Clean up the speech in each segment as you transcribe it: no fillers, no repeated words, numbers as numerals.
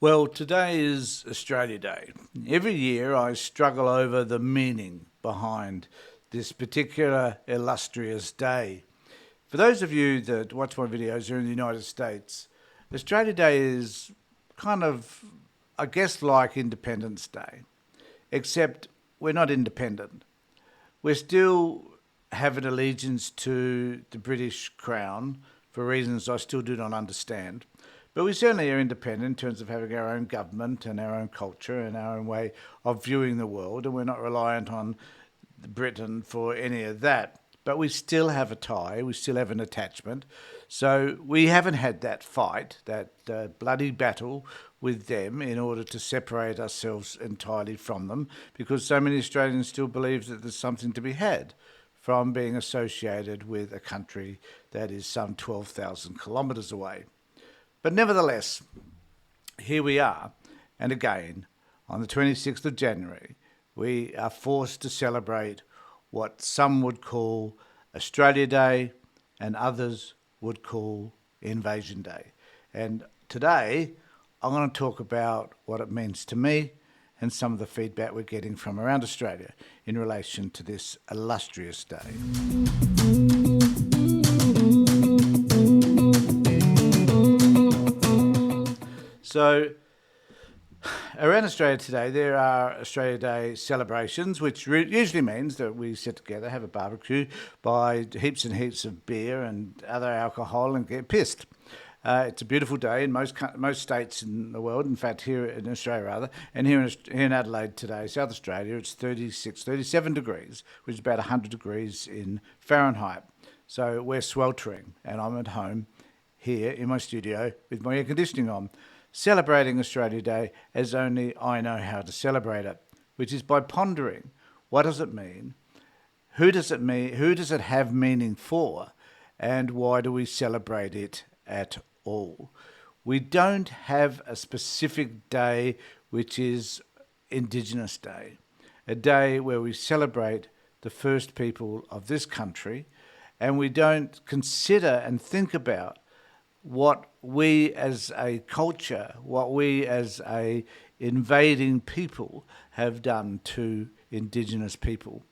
Well, today is Australia Day. Every year I struggle over the meaning behind this particular illustrious day. For those of you that watch my videos here in the United States, Australia Day is kind of, I guess, like Independence Day, except we're not independent. We still have an allegiance to the British Crown for reasons I still do not understand. But we certainly are independent in terms of having our own government and our own culture and our own way of viewing the world, and we're not reliant on Britain for any of that. But we still have a tie, we still have an attachment. So we haven't had that fight, that bloody battle with them in order to separate ourselves entirely from them, because so many Australians still believe that there's something to be had from being associated with a country that is some 12,000 kilometres away. But nevertheless, here we are, and again, on the 26th of January, we are forced to celebrate what some would call Australia Day and others would call Invasion Day. And today, I'm going to talk about what it means to me and some of the feedback we're getting from around Australia in relation to this illustrious day. So, around Australia today, there are Australia Day celebrations, which usually means that we sit together, have a barbecue, buy heaps and heaps of beer and other alcohol, and get pissed. It's a beautiful day in most states in the world, in fact, here in Australia rather, and here in Adelaide today, South Australia, it's 36, 37 degrees, which is about 100 degrees in Fahrenheit. So we're sweltering, and I'm at home here in my studio with my air conditioning on, celebrating Australia Day as only I know how to celebrate it, which is by pondering what does it mean, who does it mean, who does it have meaning for, and why do we celebrate it at all? We don't have a specific day which is Indigenous Day, a day where we celebrate the first people of this country, and we don't consider and think about what we as a culture, what we as a invading people have done to Indigenous people.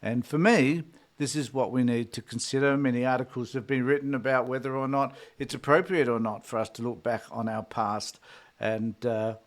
And for me, this is what we need to consider. Many articles have been written about whether or not it's appropriate or not for us to look back on our past and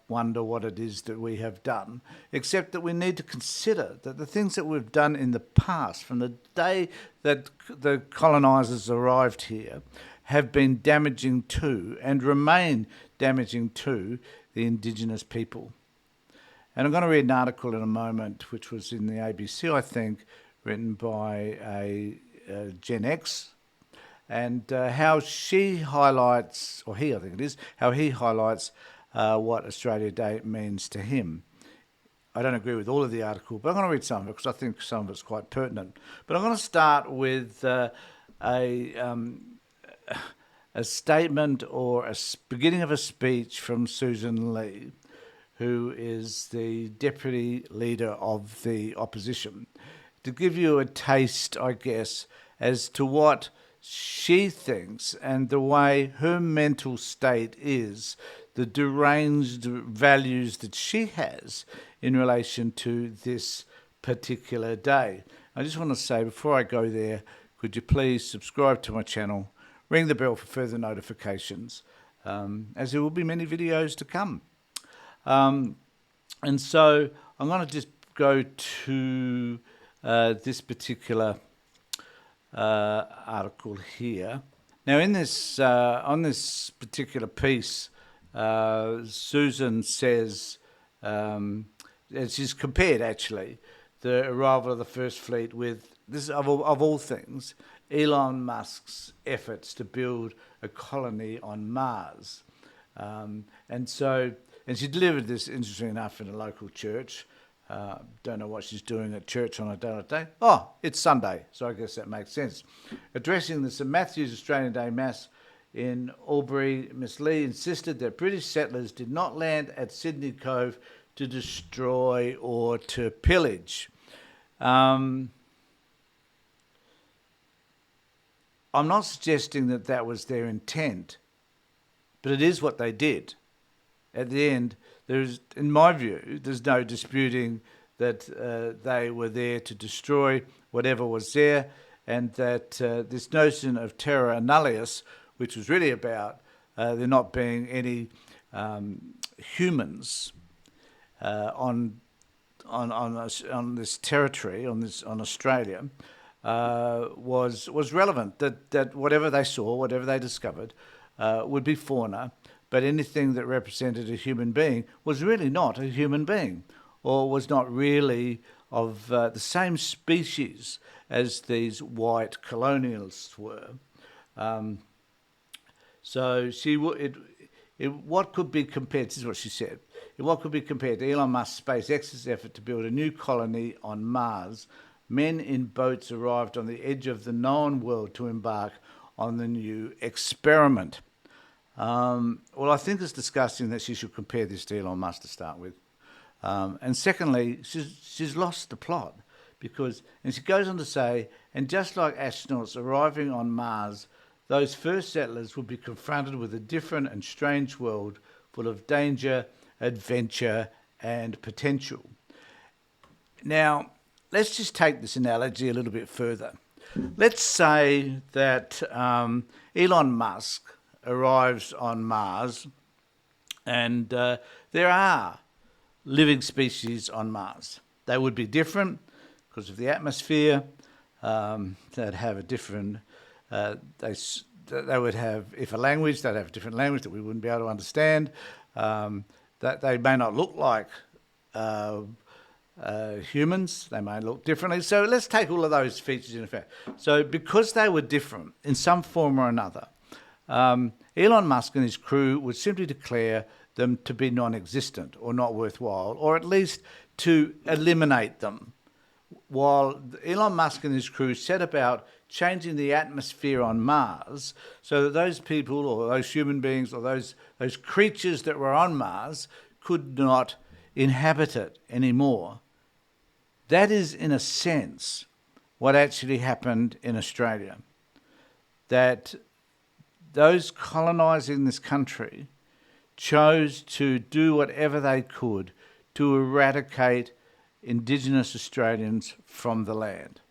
wonder what it is that we have done, except that we need to consider that the things that we've done in the past, from the day that the colonisers arrived here, have been damaging to and remain damaging to the Indigenous people. And I'm going to read an article in a moment, which was in the ABC, I think, written by a Gen X, and how she highlights, or he, I think it is, how he highlights what Australia Day means to him. I don't agree with all of the article, but I'm going to read some of it because I think some of it's quite pertinent. But I'm going to start with a statement or a beginning of a speech from Susan Lee, who is the deputy leader of the opposition, to give you a taste, I guess, as to what she thinks and the way her mental state is, the deranged values that she has in relation to this particular day. I just want to say, before I go there, could you please subscribe to my channel, ring the bell for further notifications, as there will be many videos to come. And so I'm going to just go to this particular article here. Now, in this on this particular piece, Susan says, and she's compared actually the arrival of the First Fleet with this of all things, Elon Musk's efforts to build a colony on Mars. And she delivered this, interesting enough, in a local church. Don't know what she's doing at church on a day. Oh, it's Sunday, so I guess that makes sense. Addressing the St Matthew's Australian Day Mass in Albury, Miss Lee insisted that British settlers did not land at Sydney Cove to destroy or to pillage. I'm not suggesting that that was their intent, but it is what they did. at the end, in my view, there's no disputing that they were there to destroy whatever was there, and that this notion of terra nullius, which was really about there not being any humans on this territory, on Australia, was relevant. That whatever they saw, whatever they discovered, would be fauna, but anything that represented a human being was really not a human being, or was not really of the same species as these white colonialists were. So what could be compared, this is what she said, what could be compared to Elon Musk's SpaceX's effort to build a new colony on Mars? Men in boats arrived on the edge of the known world to embark on the new experiment. Well, I think it's disgusting that she should compare this to Elon Musk to start with. And secondly, she's lost the plot and she goes on to say, and just like astronauts arriving on Mars, those first settlers would be confronted with a different and strange world full of danger, adventure, and potential. Now, let's just take this analogy a little bit further. Let's say that Elon Musk arrives on Mars and there are living species on Mars. They would be different because of the atmosphere. They'd have a different... they would have, if a language, they'd have a different language that we wouldn't be able to understand. That they may not look like humans, they may look differently. So let's take all of those features in effect. So because they were different in some form or another, Elon Musk and his crew would simply declare them to be non-existent or not worthwhile, or at least to eliminate them, while Elon Musk and his crew set about changing the atmosphere on Mars so that those people or those human beings or those creatures that were on Mars could not inhabit it anymore. That is, in a sense, what actually happened in Australia. That those colonising this country chose to do whatever they could to eradicate Indigenous Australians from the land.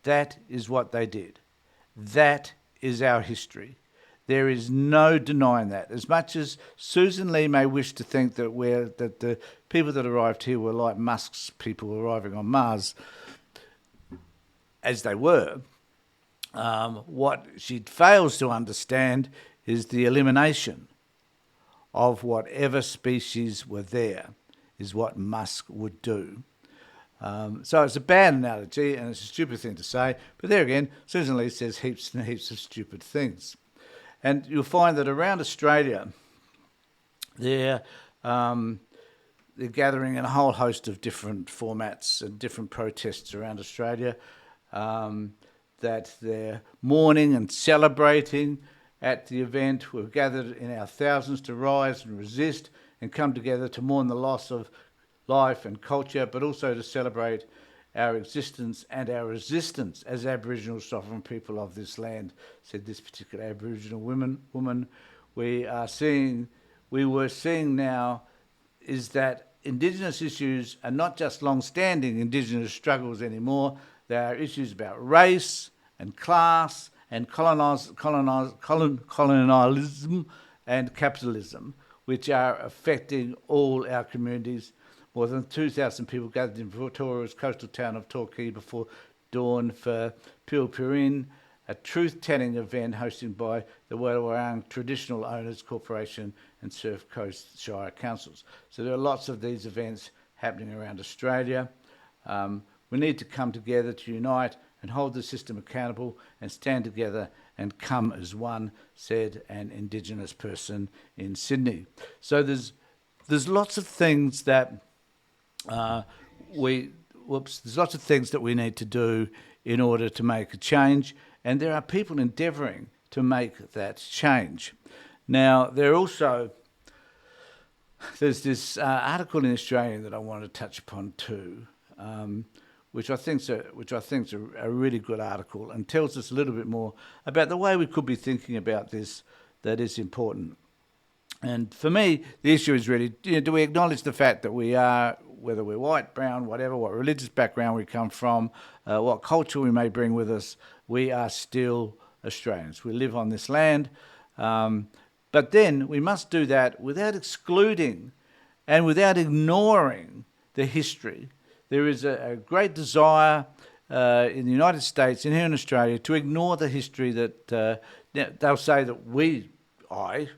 That is what they did. That is our history. There is no denying that. As much as Susan Lee may wish to think that the people that arrived here were like Musk's people arriving on Mars, as they were, what she fails to understand is the elimination of whatever species were there is what Musk would do. So it's a bad analogy and it's a stupid thing to say, but there again, Susan Lee says heaps and heaps of stupid things. And you'll find that around Australia, they're gathering in a whole host of different formats and different protests around Australia, that they're mourning and celebrating at the event. We've gathered in our thousands to rise and resist and come together to mourn the loss of life and culture, but also to celebrate our existence and our resistance as Aboriginal sovereign people of this land, said this particular Aboriginal woman. We were seeing now is that Indigenous issues are not just long-standing Indigenous struggles anymore. There are issues about race and class and colonialism and capitalism, which are affecting all our communities. More than 2,000 people gathered in Victoria's coastal town of Torquay before dawn for Pilpirin, a truth-telling event hosted by the Wadawurrung Traditional Owners Corporation and Surf Coast Shire Councils. So there are lots of these events happening around Australia. We need to come together to unite and hold the system accountable and stand together and come as one, said an Indigenous person in Sydney. So there's lots of things that there's lots of things that we need to do in order to make a change, and there are people endeavouring to make that change. Now, there's this article in Australian that I want to touch upon too, which I think's a really good article and tells us a little bit more about the way we could be thinking about this that is important. And for me, the issue is really, do we acknowledge the fact that we are, whether we're white, brown, whatever, what religious background we come from, what culture we may bring with us, we are still Australians. We live on this land. Um, but then we must do that without excluding and without ignoring the history. There is a great desire in the United States and here in Australia to ignore the history that they'll say that I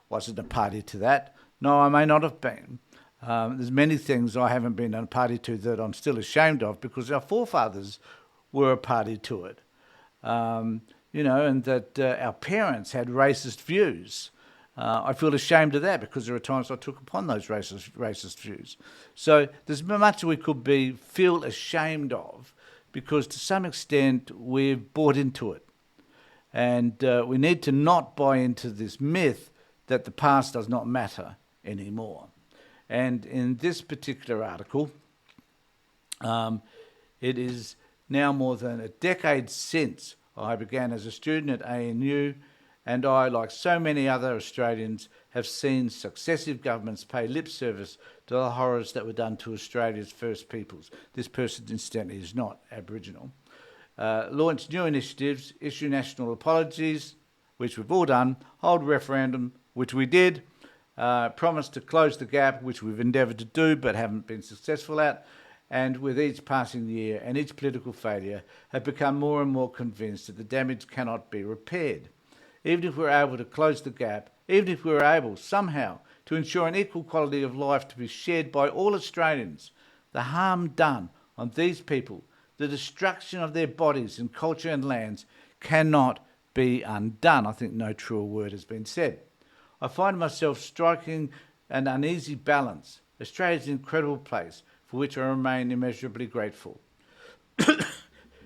wasn't a party to that. No, I may not have been. There's many things I haven't been a party to that I'm still ashamed of because our forefathers were a party to it. And that our parents had racist views. I feel ashamed of that because there are times I took upon those racist views. So there's much we could feel ashamed of because to some extent we've bought into it. And we need to not buy into this myth that the past does not matter anymore. And in this particular article, it is now more than a decade since I began as a student at ANU, and I, like so many other Australians, have seen successive governments pay lip service to the horrors that were done to Australia's First Peoples. This person, incidentally, is not Aboriginal. Launch new initiatives, issue national apologies, which we've all done, hold referendum, which we did, promise to close the gap, which we've endeavoured to do but haven't been successful at, and with each passing year and each political failure, have become more and more convinced that the damage cannot be repaired. Even if we're able to close the gap, even if we're able somehow to ensure an equal quality of life to be shared by all Australians, the harm done on these people, the destruction of their bodies and culture and lands cannot be undone. I think no truer word has been said. I find myself striking an uneasy balance. Australia is an incredible place for which I remain immeasurably grateful.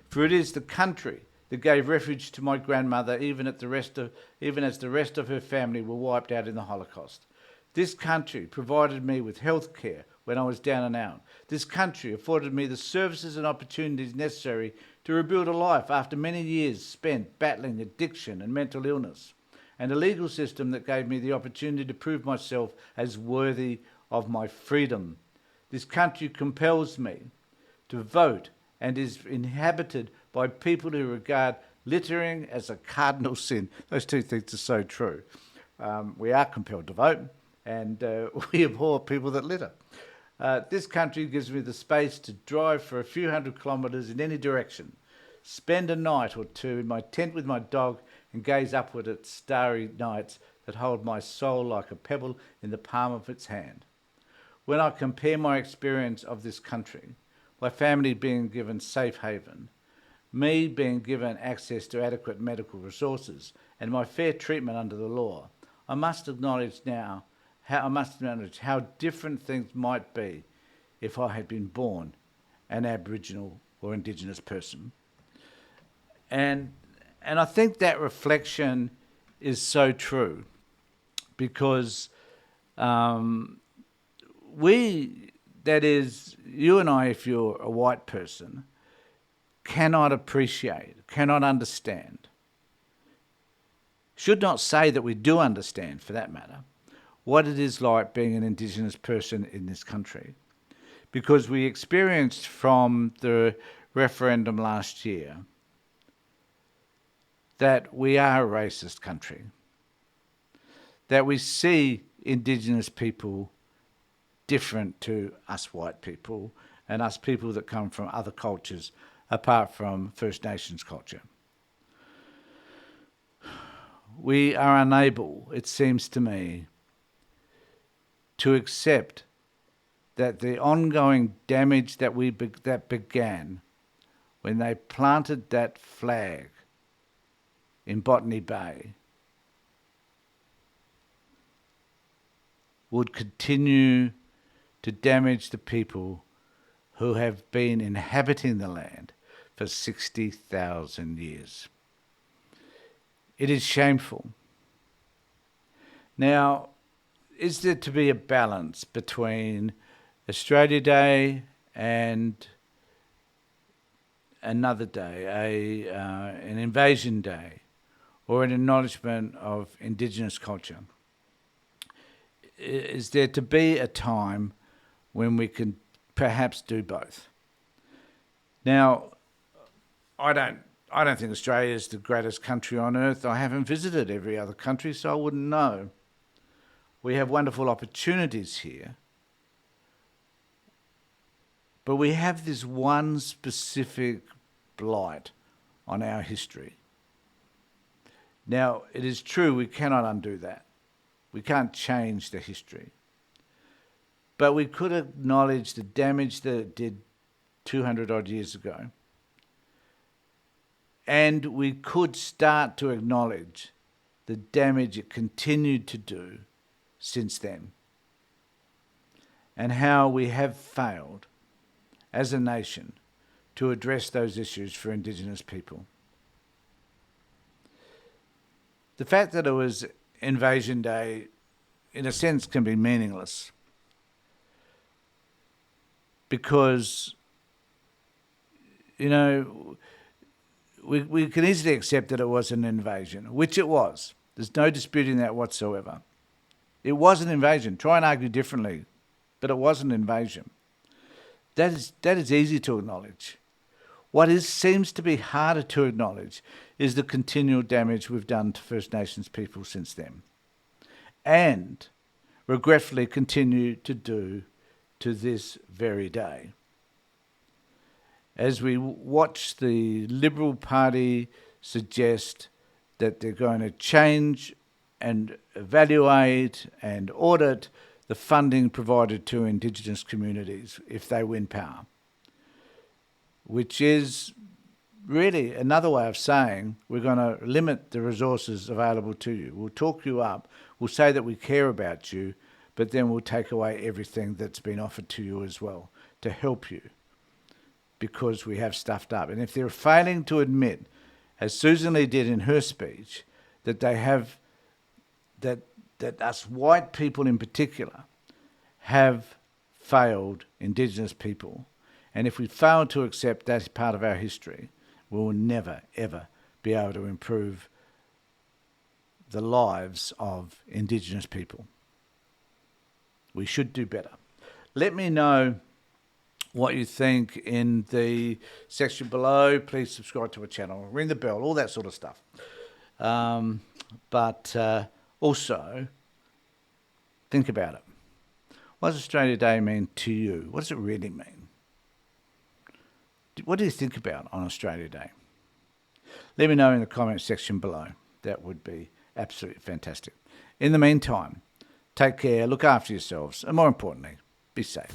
For it is the country that gave refuge to my grandmother even as the rest of her family were wiped out in the Holocaust. This country provided me with health care when I was down and out. This country afforded me the services and opportunities necessary to rebuild a life after many years spent battling addiction and mental illness, and a legal system that gave me the opportunity to prove myself as worthy of my freedom. This country compels me to vote and is inhabited by people who regard littering as a cardinal sin. Those two things are so true. We are compelled to vote, and we abhor people that litter. This country gives me the space to drive for a few hundred kilometres in any direction, spend a night or two in my tent with my dog, and gaze upward at starry nights that hold my soul like a pebble in the palm of its hand. When I compare my experience of this country, my family being given safe haven, me being given access to adequate medical resources, and my fair treatment under the law, I must acknowledge how different things might be if I had been born an Aboriginal or Indigenous person. And I think that reflection is so true because that is, you and I, if you're a white person, cannot appreciate, cannot understand, should not say that we do understand, for that matter, what it is like being an Indigenous person in this country. Because we experienced from the referendum last year that we are a racist country, that we see Indigenous people different to us white people and us people that come from other cultures apart from First Nations culture. We are unable, it seems to me, to accept that the ongoing damage that began when they planted that flag in Botany Bay would continue to damage the people who have been inhabiting the land for 60,000 years. It is shameful. Now, is there to be a balance between Australia Day and another day, an invasion day, or an acknowledgement of Indigenous culture? is there to be a time when we can perhaps do both. Now, I don't think Australia is the greatest country on earth. I haven't visited every other country, so I wouldn't know. We have wonderful opportunities here, but we have this one specific blight on our history. Now, it is true we cannot undo that. We can't change the history. But we could acknowledge the damage that it did 200 odd years ago. And we could start to acknowledge the damage it continued to do since then. And how we have failed as a nation to address those issues for Indigenous people. The fact that it was Invasion Day, in a sense, can be meaningless. Because, you know, we can easily accept that it was an invasion, which it was. There's no disputing that whatsoever. It was an invasion. Try and argue differently, but it was an invasion. That is easy to acknowledge. What seems to be harder to acknowledge is the continual damage we've done to First Nations people since then, and regretfully continue to do to this very day. As we watch the Liberal Party suggest that they're going to change and evaluate and audit the funding provided to Indigenous communities if they win power, which is really another way of saying we're going to limit the resources available to you. We'll talk you up. We'll say that we care about you, but then we'll take away everything that's been offered to you as well to help you, because we have stuffed up. And if they're failing to admit, as Susan Lee did in her speech, that they have, that us white people in particular have failed Indigenous people, and if we fail to accept that part of our history, we will never, ever be able to improve the lives of Indigenous people. We should do better. Let me know what you think in the section below. Please subscribe to our channel, ring the bell, all that sort of stuff. But also, think about it. What does Australia Day mean to you? What does it really mean? What do you think about on Australia Day? Let me know in the comments section below. That would be absolutely fantastic. In the meantime, take care, look after yourselves, and more importantly, be safe.